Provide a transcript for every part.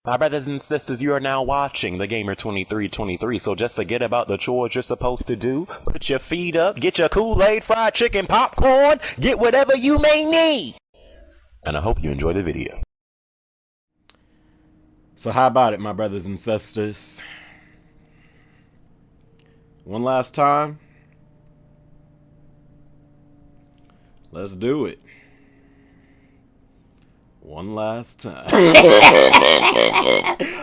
My brothers and sisters, you are now watching the Gamer 2323, so just forget about the chores you're supposed to do. Put your feet up, get your Kool-Aid, fried chicken, popcorn, get whatever you may need. And I hope you enjoy the video. So how about it, my brothers and sisters? One last time. Let's do it. One last time.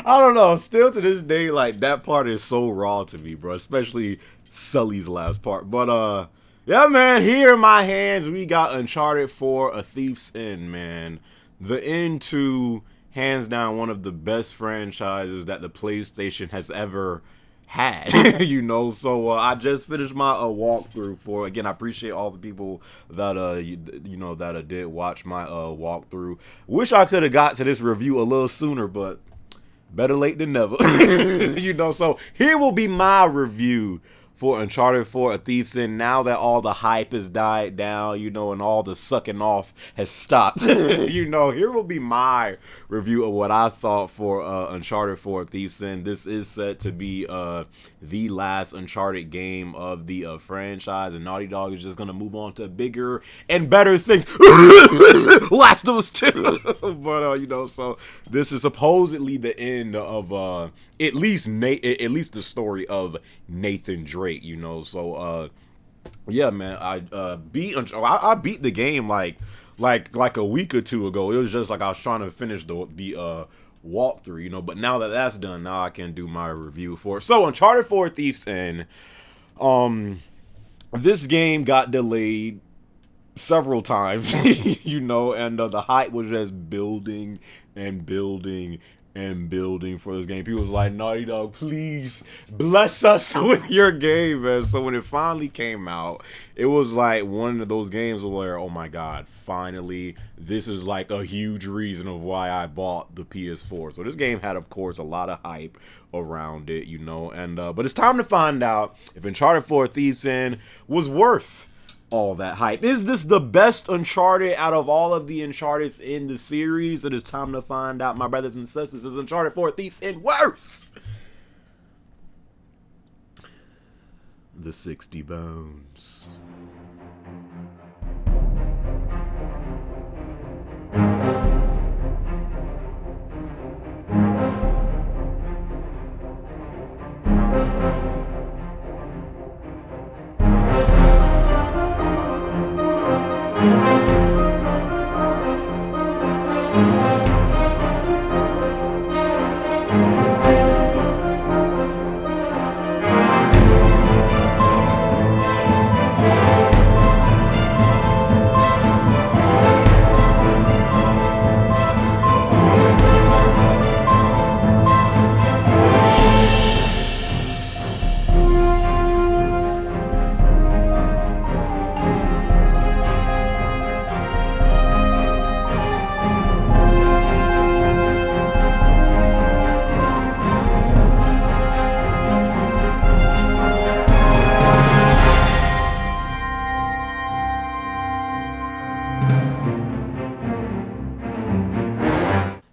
I don't know. Still to this day, like, that part is so raw to me, bro. Especially Sully's last part. But, yeah, man. Here in my hands, we got Uncharted 4, A Thief's End, man. The end to, hands down, one of the best franchises that the PlayStation has ever had. You know, so I just finished my walkthrough for, again, I appreciate all the people that that did watch my walkthrough. Wish I could have got to this review a little sooner, but better late than never. You know, so here will be my review for Uncharted 4, A Thief's End, now that all the hype has died down, you know, and all the sucking off has stopped. You know, here will be my review of what I thought for Uncharted 4, A Thief's End. This is set to be the last Uncharted game of the franchise, and Naughty Dog is just going to move on to bigger and better things. Last of Us 2. But, you know, so this is supposedly the end of at least the story of Nathan Drake. You know, so yeah, man, I beat the game like a week or two ago. It was just like I was trying to finish the walkthrough, you know. But now that that's done, now I can do my review for it. So Uncharted 4: Thief's End. This game got delayed several times, you know, and the hype was just building and building and building for this game. People was like, Naughty Dog, please bless us with your game, man. So when it finally came out, it was like one of those games where, oh my god, finally, this is like a huge reason of why I bought the PS4. So this game had, of course, a lot of hype around it, you know, and but it's time to find out if Uncharted 4: Thief's End was worth all that hype. Is this the best Uncharted out of all of the Uncharteds in the series? It is time to find out, my brothers and sisters. Is Uncharted 4: Thief's End worth the 60 bones?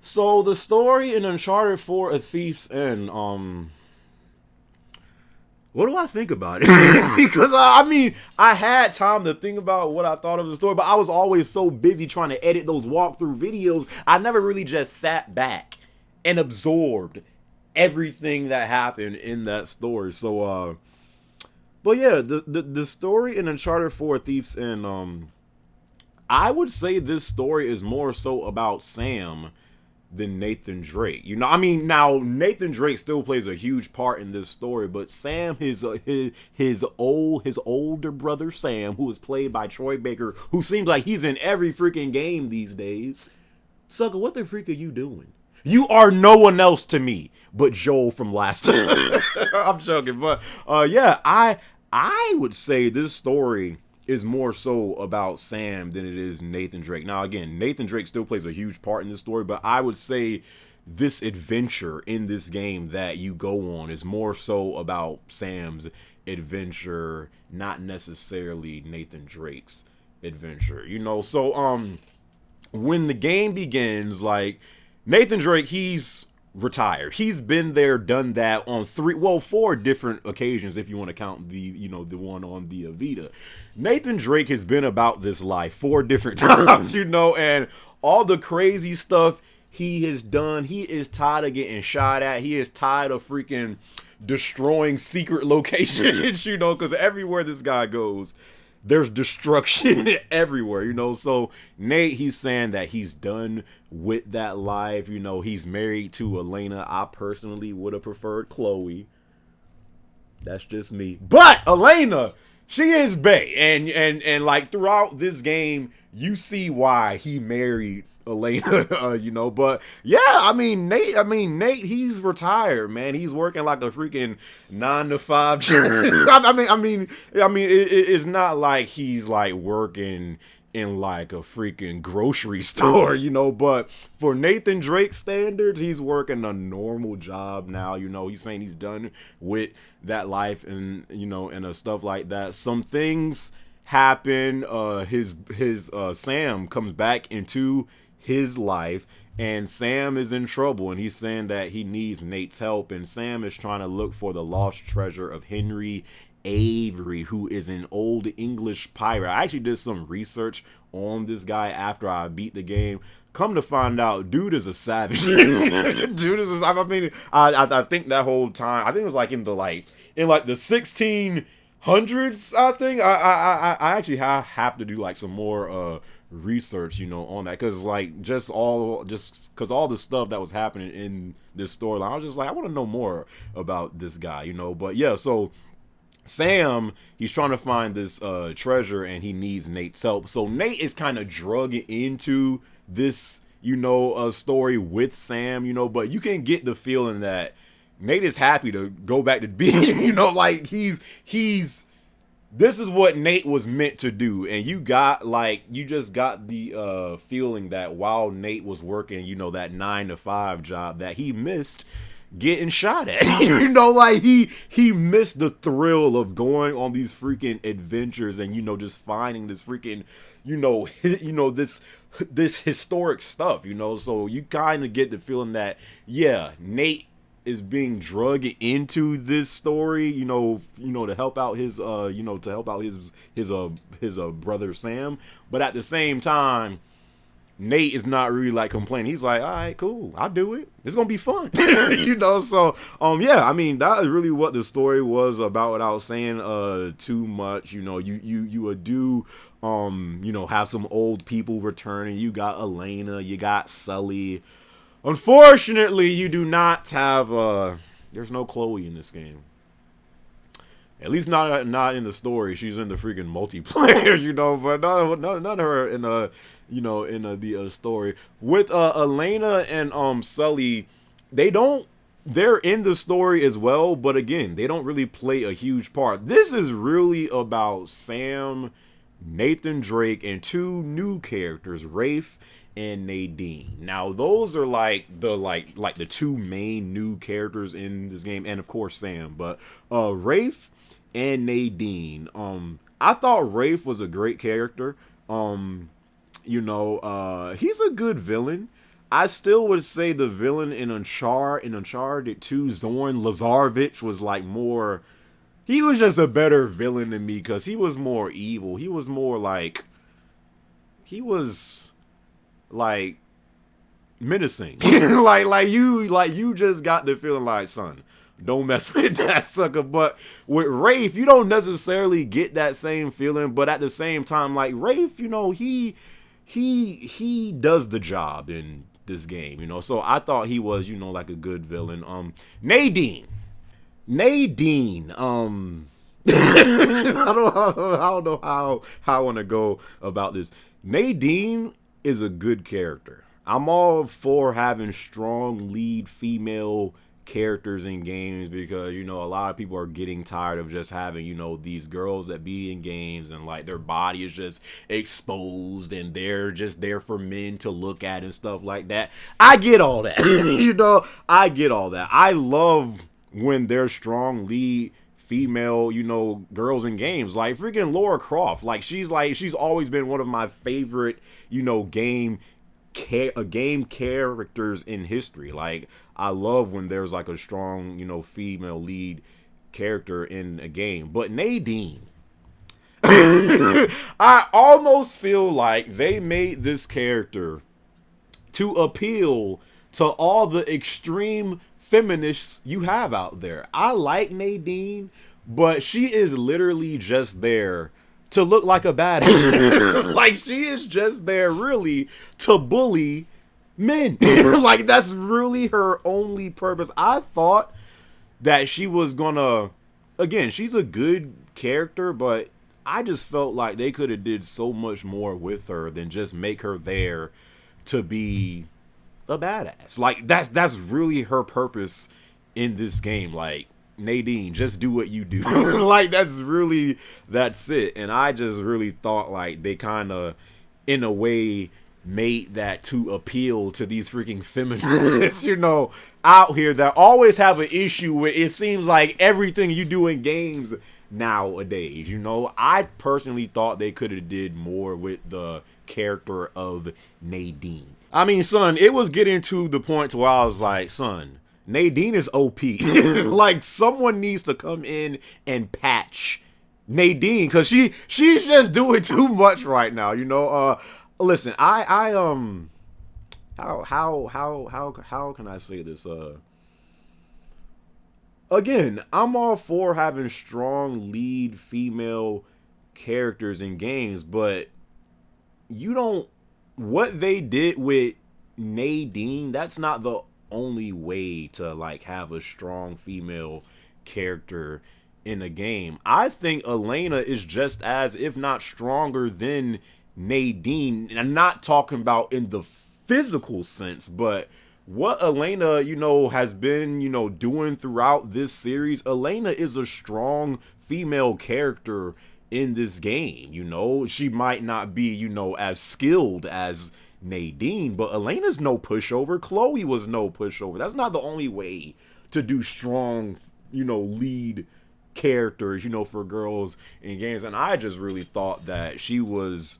So the story in Uncharted 4: A Thief's End, what do I think about it? Because I mean, I had time to think about what I thought of the story, but I was always so busy trying to edit those walkthrough videos, I never really just sat back and absorbed everything that happened in that story. So but yeah, the story in Uncharted 4: Thief's End, I would say this story is more so about Sam than Nathan Drake. You know, I mean, now Nathan Drake still plays a huge part in this story, but Sam, his older brother Sam, who is played by Troy Baker, who seems like he's in every freaking game these days. Sucker, what the freak are you doing? You are no one else to me but Joel from last time. I'm joking, but yeah, I would say this story is more so about Sam than it is Nathan Drake. Now, again, Nathan Drake still plays a huge part in this story, but I would say this adventure in this game that you go on is more so about Sam's adventure, not necessarily Nathan Drake's adventure. You know, so when the game begins, like, Nathan Drake, he's retired. He's been there, done that on four different occasions if you want to count the one on the Vita. Nathan Drake has been about this life 4 different times, and all the crazy stuff he has done. He is tired of getting shot at. He is tired of freaking destroying secret locations, because everywhere this guy goes, there's destruction everywhere, So Nate, he's saying that he's done with that life. He's married to Elena. I personally would have preferred Chloe. That's just me. But Elena, she is bae. And like throughout this game, you see why he married Elena, but yeah, Nate, he's retired, man. He's working like a freaking 9-to-5 job. It's not like he's like working in like a freaking grocery store, but for Nathan Drake standards, he's working a normal job now. He's saying he's done with that life and and stuff like that. Some things happen. His Sam comes back into his life, and Sam is in trouble, and he's saying that he needs Nate's help, and Sam is trying to look for the lost treasure of Henry Avery, who is an old English pirate. I actually did some research on this guy after I beat the game. Come to find out, dude is a savage. I think that whole time, I think it was like in the 1600s. I think I actually have to do like some more research on that, because all the stuff that was happening in this storyline, I was just like, I want to know more about this guy, but yeah. So Sam, he's trying to find this treasure, and he needs Nate's help. So Nate is kind of drugged into this story with Sam, but you can get the feeling that Nate is happy to go back to being like he's this is what Nate was meant to do. And you just got the feeling that while Nate was working, that 9-to-5 job, that he missed getting shot at. He missed the thrill of going on these freaking adventures and just finding this freaking this historic stuff. So you kind of get the feeling that, yeah, Nate is being drugged into this story, to help out his brother Sam. But at the same time, Nate is not really like complaining. He's like, all right, cool, I'll do it. It's gonna be fun. So yeah, that is really what the story was about without saying too much. You do have some old people returning. You got Elena, you got Sully. Unfortunately, you do not have there's no Chloe in this game. At least not in the story. She's in the freaking multiplayer, but none of her in the story. With Elena and Sully, they're in the story as well, but again, they don't really play a huge part. This is really about Sam, Nathan Drake, and 2 new characters, Rafe and Nadine. Now those are the 2 main new characters in this game, and of course Sam. But Rafe and Nadine, I thought Rafe was a great character. He's a good villain. I still would say the villain in Uncharted 2, Zorn Lazarevich, was more. He was just a better villain than me because he was more evil. He was more menacing. you just got the feeling like, son, don't mess with that sucker. But with Rafe, you don't necessarily get that same feeling, but at the same time, Rafe, he does the job in this game, so I thought he was, a good villain. Nadine, I don't know how I want to go about this. Nadine is a good character. I'm all for having strong lead female characters in games because a lot of people are getting tired of just having these girls that be in games and their body is just exposed and they're just there for men to look at and stuff like that. I get all that. I get all that. I love when there's strong lead female, girls in games, freaking Lara Croft. She's always been one of my favorite, game game characters in history. Like, I love when there's like a strong, female lead character in a game. But Nadine, I almost feel like they made this character to appeal to all the extreme feminists you have out there. I like Nadine, but she is literally just there to look like a badass. Like, she is just there really to bully men. Like, that's really her only purpose. I thought that she was gonna, again, she's a good character, but I just felt like they could have did so much more with her than just make her there to be a badass. Like, that's really her purpose in this game. Like, Nadine, just do what you do. Like, that's it. And I just really thought like they kind of, in a way, made that to appeal to these freaking feminists, out here that always have an issue with, it seems like, everything you do in games nowadays. I personally thought they could have did more with the character of Nadine. I mean, son, it was getting to the point where I was like, son, Nadine is OP. Like, someone needs to come in and patch Nadine, because she's just doing too much right now. Listen, how can I say this? Again, I'm all for having strong lead female characters in games, but what they did with Nadine, that's not the only way to like have a strong female character in a game. I think Elena is just as, if not stronger than Nadine. And I'm not talking about in the physical sense, but what Elena, has been, doing throughout this series. Elena is a strong female character in this game. She might not be, as skilled as Nadine, but Elena's no pushover. Chloe was no pushover. That's not the only way to do strong, lead characters, for girls in games. And I just really thought that she was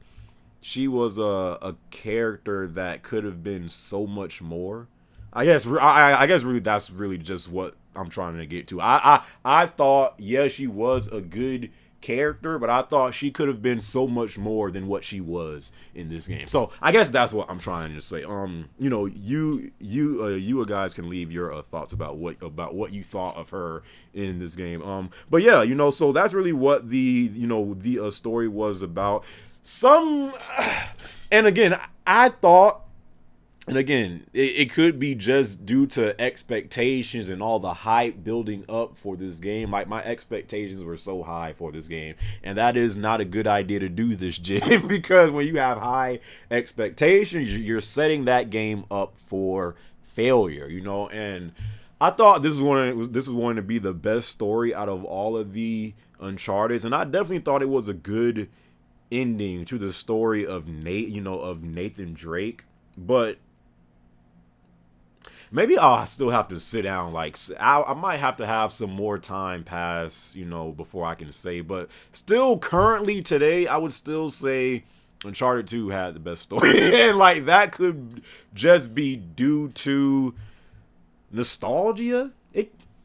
a character that could have been so much more. I guess really that's really just what I'm trying to get to. I thought, yeah, she was a good character, but I thought she could have been so much more than what she was in this game. So I guess that's what I'm trying to say. You guys can leave your thoughts about what you thought of her in this game. But yeah, so that's really what the story was about. And again, I thought, and again, it could be just due to expectations and all the hype building up for this game. Like, my expectations were so high for this game, and that is not a good idea to do this, Jim, because when you have high expectations, you're setting that game up for failure, and I thought this was going to be the best story out of all of the Uncharted, and I definitely thought it was a good ending to the story of Nathan Drake. But maybe I'll still have to sit down. Like, I might have to have some more time pass, before I can say. But still, currently today, I would still say Uncharted 2 had the best story. And like, that could just be due to nostalgia.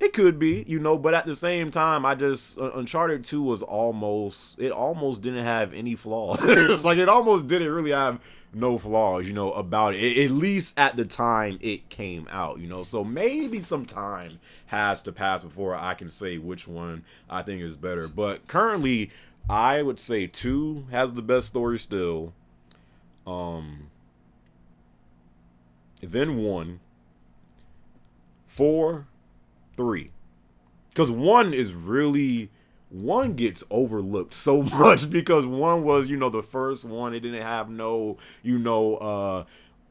It could be, but at the same time, Uncharted 2 was almost didn't have any flaws. It's like, it almost didn't really have no flaws, about it, at least at the time it came out, so maybe some time has to pass before I can say which one I think is better. But currently, I would say 2 has the best story still. Then 1, 4, 3, because 1 gets overlooked so much, because 1 was, the first one. It didn't have no,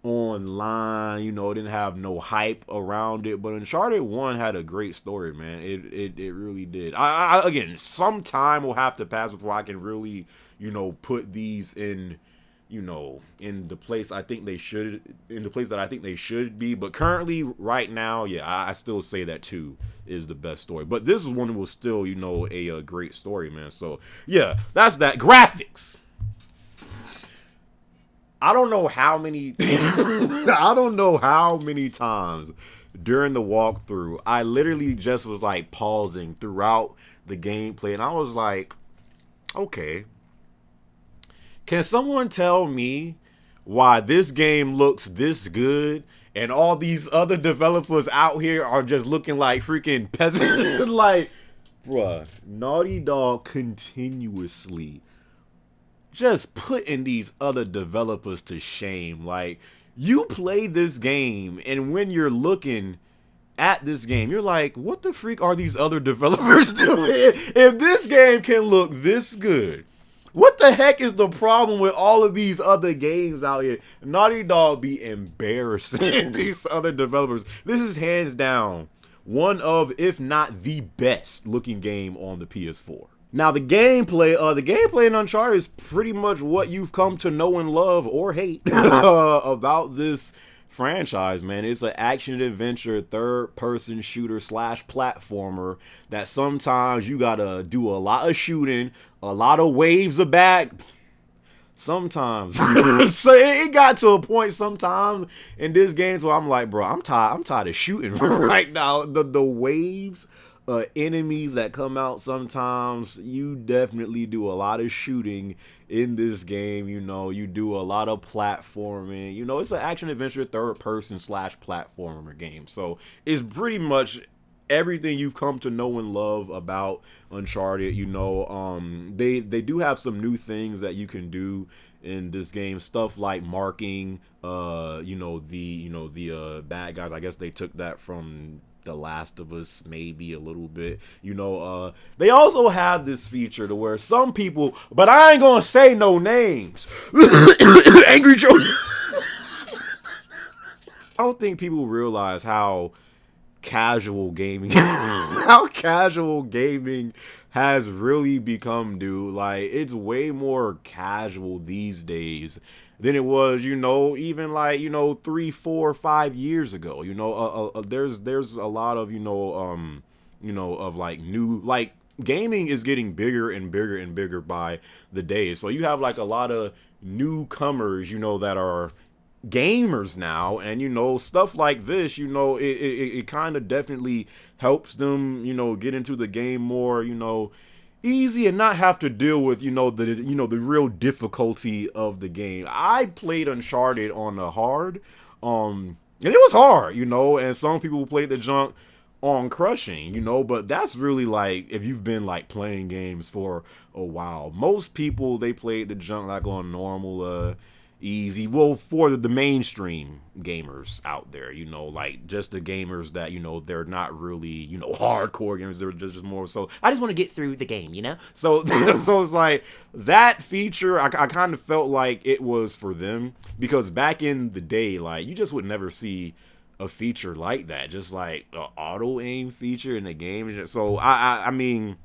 online, it didn't have no hype around it. But Uncharted 1 had a great story, man. It really did. Again, some time will have to pass before I can really, put these in, in the place I think they should, in the place that I think they should be. But currently, right now, yeah, I still say that 2 is the best story. But this one was still, a great story, man. So yeah, that's that. Graphics. I don't know how many I don't know how many times during the walkthrough I literally just was like pausing throughout the gameplay, and I was like, okay, can someone tell me why this game looks this good and all these other developers out here are just looking like freaking peasants? Like, bruh, Naughty Dog continuously just putting these other developers to shame. Like, you play this game, and when you're looking at this game, you're like, what the freak are these other developers doing? If this game can look this good, what the heck is the problem with all of these other games out here? Naughty Dog be embarrassing these other developers. This is hands down one of, if not the best looking game on the PS4. Now the gameplay in Uncharted is pretty much what you've come to know and love or hate about this franchise, man. It's an action adventure, third-person shooter / platformer that sometimes you gotta do a lot of shooting, a lot of waves of back. Sometimes, so it got to a point sometimes in this game where I'm like, bro, I'm tired of shooting right now. The waves. Enemies that come out sometimes, you definitely do a lot of shooting in this game. You know, you do a lot of platforming. You know, it's an action adventure third person / platformer game, so it's pretty much everything you've come to know and love about Uncharted. You know, they do have some new things that you can do in this game, stuff like marking the bad guys. I guess they took that from The Last of Us, maybe a little bit. You know, they also have this feature to where some people, but I ain't gonna say no names. Angry Joe. I don't think people realize how casual gaming has really become, dude. Like, it's way more casual these days than it was, you know, even like, you know, 3, 4, 5 years ago. You know, there's a lot of, of like new, like, gaming is getting bigger and bigger and bigger by the day. So you have like a lot of newcomers, you know, that are gamers now, and you know, stuff like this, you know, it kind of definitely helps them, you know, get into the game more, you know, easy, and not have to deal with, the real difficulty of the game. I played Uncharted on the hard, and it was hard, you know, and some people played the junk on crushing, you know, but that's really like if you've been like playing games for a while. Most people, they played the junk like on normal, easy. Well, for the mainstream gamers out there, you know, like just the gamers that, you know, they're not really, you know, hardcore gamers. They're just more so, I just want to get through the game, you know? So so it's like that feature, I kind of felt like it was for them, because back in the day, like, you just would never see a feature like that, just like an auto aim feature in the game. So I mean,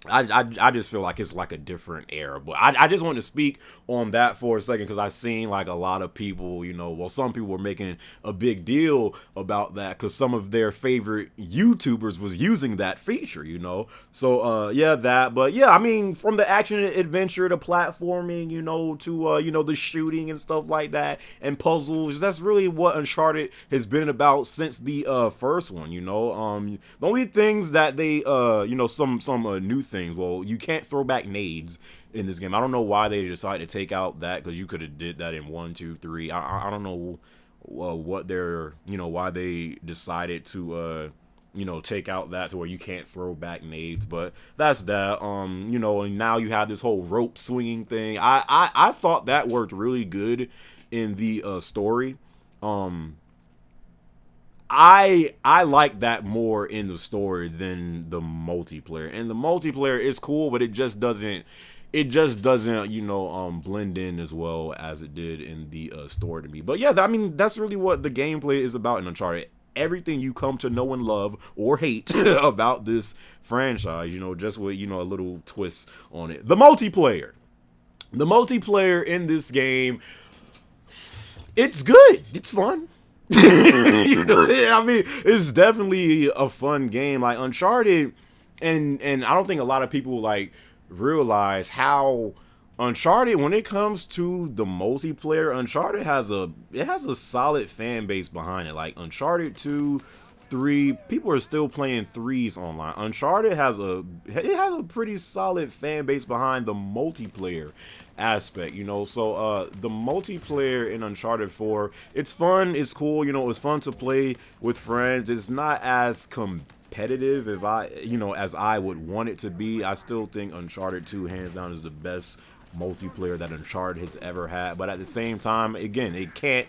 I just feel like it's like a different era. But I just want to speak on that for a second, because I've seen like a lot of people, you know, well, some people were making a big deal about that because some of their favorite YouTubers was using that feature, you know. So yeah, that. But yeah, I mean, from the action adventure to platforming, you know, to the shooting and stuff like that, and puzzles, that's really what Uncharted has been about since the first one, you know. The only things that they some new things. Well, you can't throw back nades in this game. I don't know why they decided to take out that, because you could have did that in 1, 2, 3. I don't know what they're, why they decided to take out that to where you can't throw back nades. But that's that. And now you have this whole rope swinging thing. I thought that worked really good in the story. I like that more in the story than the multiplayer. And the multiplayer is cool, but it just doesn't blend in as well as it did in the story to me. But yeah, I mean, that's really what the gameplay is about in Uncharted. Everything you come to know and love or hate about this franchise, just with, a little twist on it. The multiplayer in this game, it's good. It's fun. I mean, it's definitely a fun game. Like Uncharted, and I don't think a lot of people like realize how Uncharted, when it comes to the multiplayer, Uncharted has a solid fan base behind it. Like Uncharted 2, 3, people are still playing 3s online. Uncharted has a pretty solid fan base behind the multiplayer aspect, you know. So the multiplayer in Uncharted 4, it's fun, it's cool, you know, it's fun to play with friends. It's not as competitive as I would want it to be. I still think Uncharted 2 hands down is the best multiplayer that Uncharted has ever had, but at the same time, again, it can't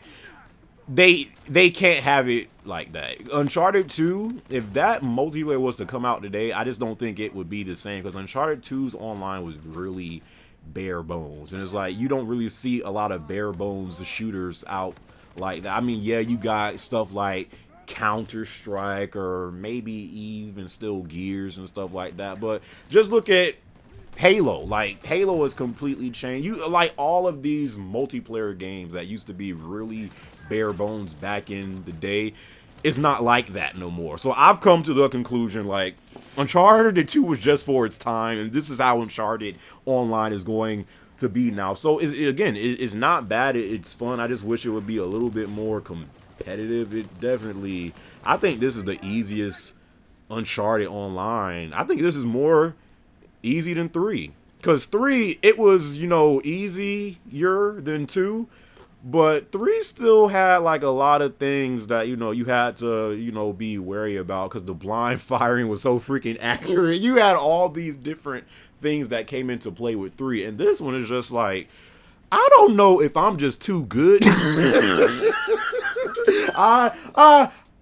they can't have it like that. Uncharted 2, if that multiplayer was to come out today, I just don't think it would be the same, because Uncharted 2's online was really bare bones, and it's like you don't really see a lot of bare bones shooters out like that. I mean, yeah, you got stuff like Counter-Strike or maybe even still Gears and stuff like that, but just look at Halo. Like, Halo has completely changed. You like all of these multiplayer games that used to be really bare bones back in the day, it's not like that no more. So I've come to the conclusion, like, Uncharted 2 was just for its time, and this is how Uncharted Online is going to be now. So it's not bad. It's fun. I just wish it would be a little bit more competitive. I think this is the easiest Uncharted Online. I think this is more easy than 3, because 3, it was, you know, easier than 2, but 3 still had like a lot of things that, you know, you had to, you know, be wary about, because the blind firing was so freaking accurate. You had all these different things that came into play with 3, and this one is just like, I don't know if I'm just too good.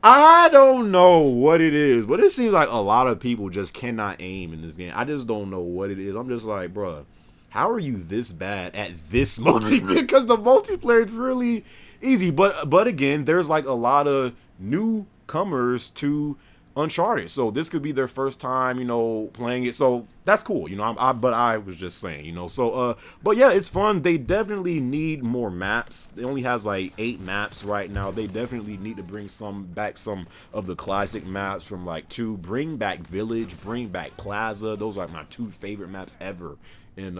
I don't know what it is, but it seems like a lot of people just cannot aim in this game. I just don't know what it is. I'm just like, bruh, how are you this bad at this multiplayer? Because the multiplayer is really easy. But again, there's like a lot of newcomers to Uncharted, so this could be their first time, you know, playing it. So that's cool, you know. But I was just saying, you know. So but yeah, it's fun. They definitely need more maps. It only has like 8 maps right now. They definitely need to bring back some of the classic maps from like 2. Bring back Village, bring back Plaza. Those are my 2 favorite maps ever in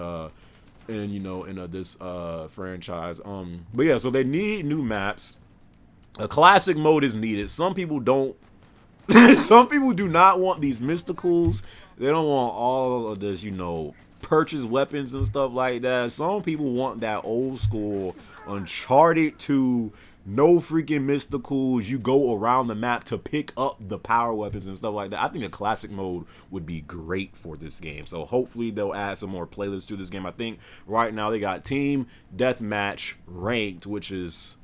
this franchise. But yeah, so they need new maps. A classic mode is needed. Some people don't. Some people do not want these mysticals. They don't want all of this, you know, purchase weapons and stuff like that. Some people want that old school Uncharted 2, no freaking mysticals. You go around the map to pick up the power weapons and stuff like that. I think a classic mode would be great for this game. So hopefully they'll add some more playlists to this game. I think right now they got Team Deathmatch Ranked, which is,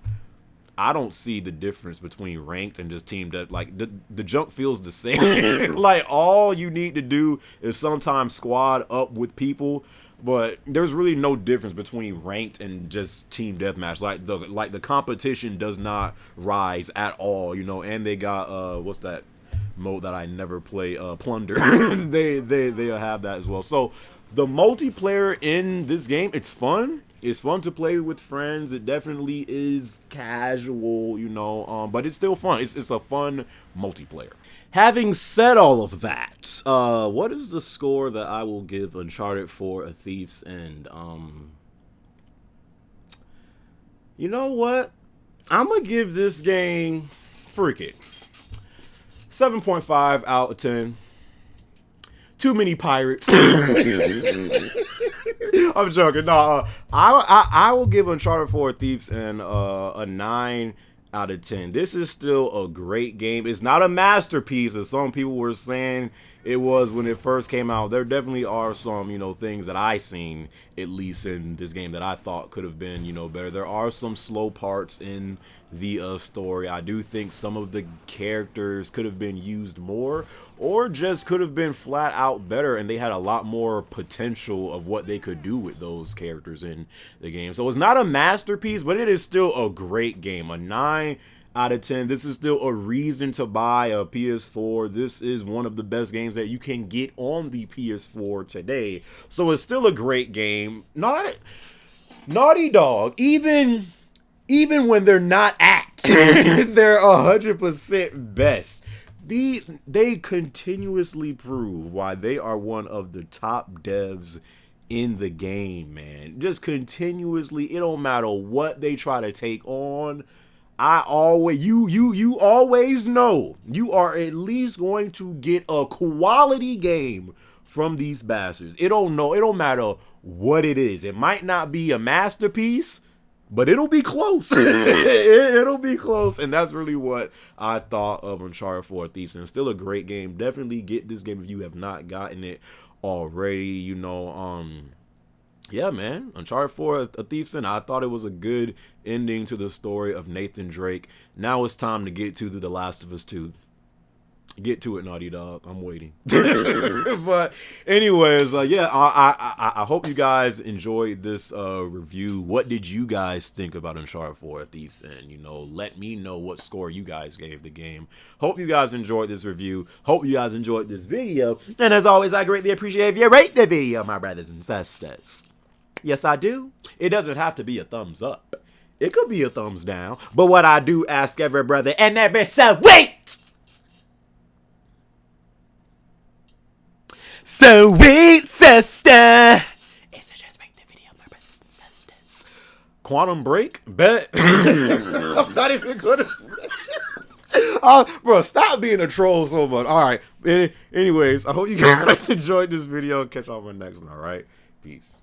I don't see the difference between ranked and just team death. Like the jump feels the same. Like all you need to do is sometimes squad up with people, but there's really no difference between ranked and just team deathmatch. Like the competition does not rise at all, you know. And they got what's that mode that I never play? Plunder. They'll have that as well. So the multiplayer in this game, it's fun. It's fun to play with friends. It definitely is casual, you know, but it's still fun. It's a fun multiplayer. Having said all of that, what is the score that I will give Uncharted 4: A Thief's End? You know what? I'm going to give this game, freak it, 7.5 out of 10. Too many pirates. I'm joking. No, I will give Uncharted 4: Thieves and a 9 out of 10. This is still a great game. It's not a masterpiece, as some people were saying it was when it first came out. There definitely are some, you know, things that I seen, at least in this game, that I thought could have been, you know, better. There are some slow parts in the story. I do think some of the characters could have been used more, or just could have been flat out better, and they had a lot more potential of what they could do with those characters in the game. So it's not a masterpiece, but it is still a great game. A 9 out of 10. This is still a reason to buy a PS4. This is one of the best games that you can get on the PS4 today. So it's still a great game. Naughty Dog, even when they're not they're 100% best. They continuously prove why they are one of the top devs in the game, man. Just continuously, it don't matter what they try to take on. You always know you are at least going to get a quality game from these bastards. It don't matter what it is. It might not be a masterpiece, but it'll be close. It'll be close. And that's really what I thought of Uncharted 4: Thieves. And still a great game. Definitely get this game if you have not gotten it already. Yeah, man. Uncharted 4: A Thief's End. I thought it was a good ending to the story of Nathan Drake. Now it's time to get to The Last of Us 2. Get to it, Naughty Dog. I'm waiting. But anyways, yeah, I hope you guys enjoyed this review. What did you guys think about Uncharted 4: A Thief's End? Let me know what score you guys gave the game. Hope you guys enjoyed this review. Hope you guys enjoyed this video. And as always, I greatly appreciate if you rate the video, my brothers and sisters. Yes, I do. It doesn't have to be a thumbs up. It could be a thumbs down. But what I do ask every brother and every sister, wait! So wait, sister. Is to just rate the video, my brothers and sisters. Quantum Break? Bet. I'm not even gonna say. Bro, stop being a troll so much. All right. Anyways, I hope you guys enjoyed this video. Catch y'all on the next one, all right? Peace.